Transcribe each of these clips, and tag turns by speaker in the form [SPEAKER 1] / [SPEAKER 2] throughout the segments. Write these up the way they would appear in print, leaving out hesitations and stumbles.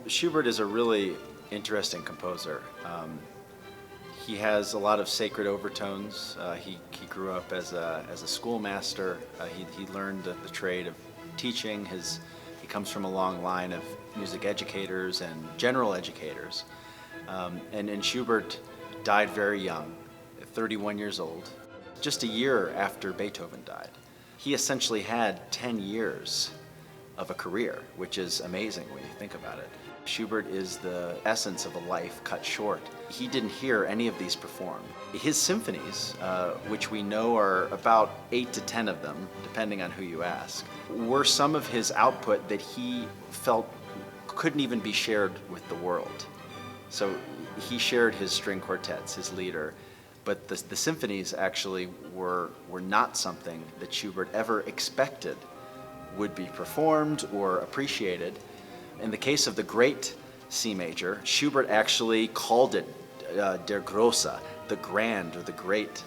[SPEAKER 1] Schubert is a really interesting composer. He has a lot of sacred overtones. He grew up as a schoolmaster. He learned the trade of teaching. He comes from a long line of music educators and general educators. And Schubert died very young, at 31 years old, just a year after Beethoven died. He essentially had 10 years of a career, which is amazing when you think about it. Schubert is the essence of a life cut short. He didn't hear any of these performed. His symphonies, which we know are about 8 to 10 of them, depending on who you ask, were some of his output that he felt couldn't even be shared with the world. So he shared his string quartets, his lieder, but the symphonies actually were not something that Schubert ever expected would be performed or appreciated. In the case of the great C major, Schubert actually called it der Grosse, the grand or the great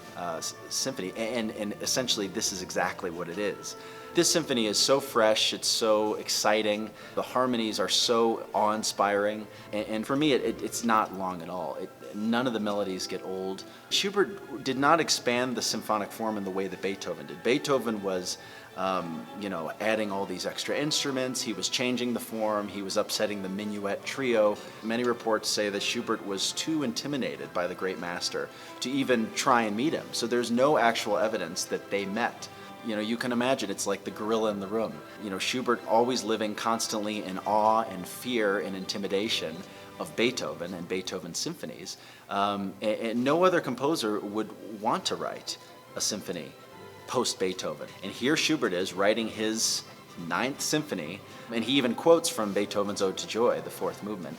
[SPEAKER 1] symphony, and essentially this is exactly what it is. This symphony is so fresh, it's so exciting, the harmonies are so awe-inspiring, and for me it's not long at all. None of the melodies get old. Schubert did not expand the symphonic form in the way that Beethoven did. Beethoven was adding all these extra instruments. He was changing the form. He was upsetting the minuet trio. Many reports say that Schubert was too intimidated by the great master to even try and meet him. So there's no actual evidence that they met. You can imagine it's like the gorilla in the room. Schubert always living constantly in awe and fear and intimidation of Beethoven and Beethoven's symphonies. And no other composer would want to write a symphony post-Beethoven. And here Schubert is writing his 9th symphony, and he even quotes from Beethoven's Ode to Joy, the 4th movement,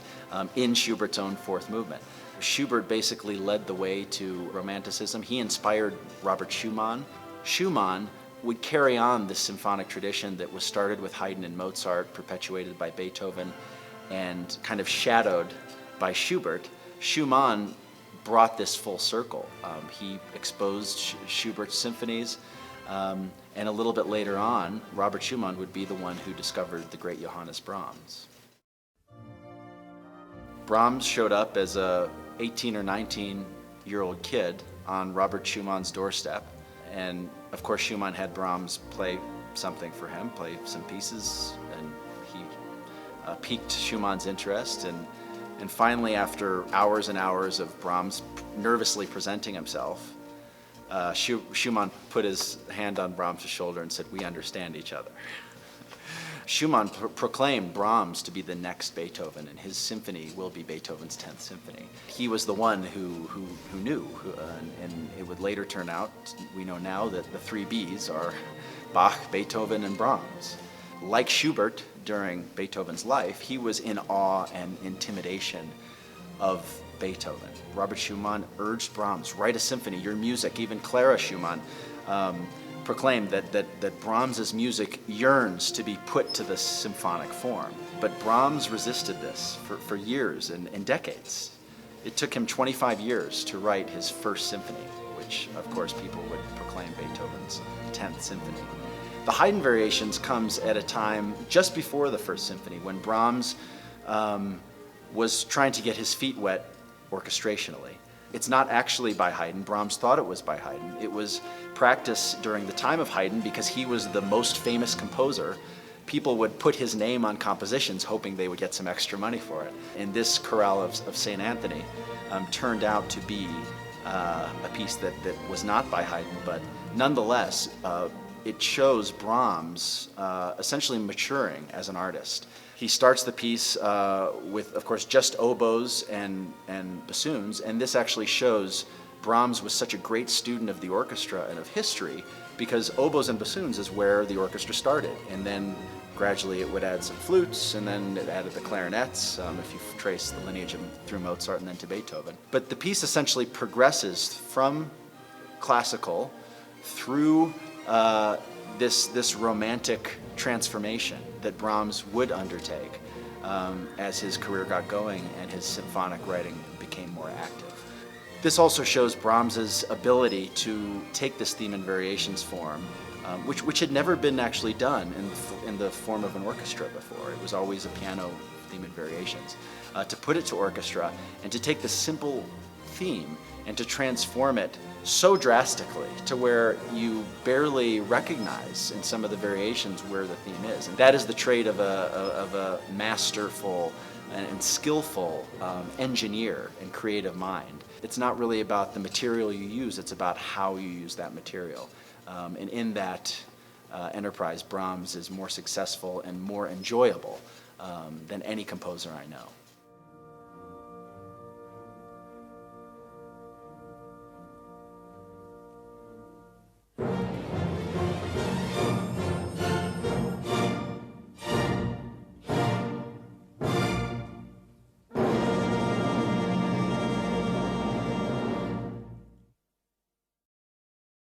[SPEAKER 1] in Schubert's own 4th movement. Schubert basically led the way to Romanticism. He inspired Robert Schumann. Schumann would carry on this symphonic tradition that was started with Haydn and Mozart, perpetuated by Beethoven, and kind of shadowed by Schubert. Schumann brought this full circle. He exposed Schubert's symphonies, and a little bit later on, Robert Schumann would be the one who discovered the great Johannes Brahms. Brahms showed up as a 18 or 19-year-old kid on Robert Schumann's doorstep, and of course Schumann had Brahms play something for him, play some pieces, and he piqued Schumann's interest, and finally, after hours and hours of Brahms nervously presenting himself, Schumann put his hand on Brahms' shoulder and said, "We understand each other." Schumann proclaimed Brahms to be the next Beethoven, and his symphony will be Beethoven's 10th symphony. He was the one who knew, and it would later turn out, we know now, that the 3 Bs are Bach, Beethoven, and Brahms. Like Schubert during Beethoven's life, he was in awe and intimidation of Beethoven. Robert Schumann urged Brahms, write a symphony, your music. Even Clara Schumann proclaimed that Brahms's music yearns to be put to the symphonic form. But Brahms resisted this for years and decades. It took him 25 years to write his 1st symphony, which of course people would proclaim Beethoven's 10th symphony. The Haydn Variations comes at a time just before the 1st symphony, when Brahms was trying to get his feet wet orchestrationally. It's not actually by Haydn. Brahms thought it was by Haydn. It was practiced during the time of Haydn because he was the most famous composer. People would put his name on compositions hoping they would get some extra money for it. And this Chorale of St. Anthony turned out to be a piece that was not by Haydn, but nonetheless, it shows Brahms essentially maturing as an artist. He starts the piece with, of course, just oboes and bassoons, and this actually shows Brahms was such a great student of the orchestra and of history, because oboes and bassoons is where the orchestra started, and then gradually it would add some flutes, and then it added the clarinets, if you trace the lineage through Mozart and then to Beethoven. But the piece essentially progresses from classical through this romantic transformation that Brahms would undertake as his career got going and his symphonic writing became more active. This also shows Brahms's ability to take this theme and variations form, which had never been actually done in the form of an orchestra before. It was always a piano theme and variations, to put it to orchestra and to take the simple theme and to transform it so drastically to where you barely recognize in some of the variations where the theme is. And that is the trait of a masterful and skillful engineer and creative mind. It's not really about the material you use, it's about how you use that material. And in that enterprise, Brahms is more successful and more enjoyable than any composer I know.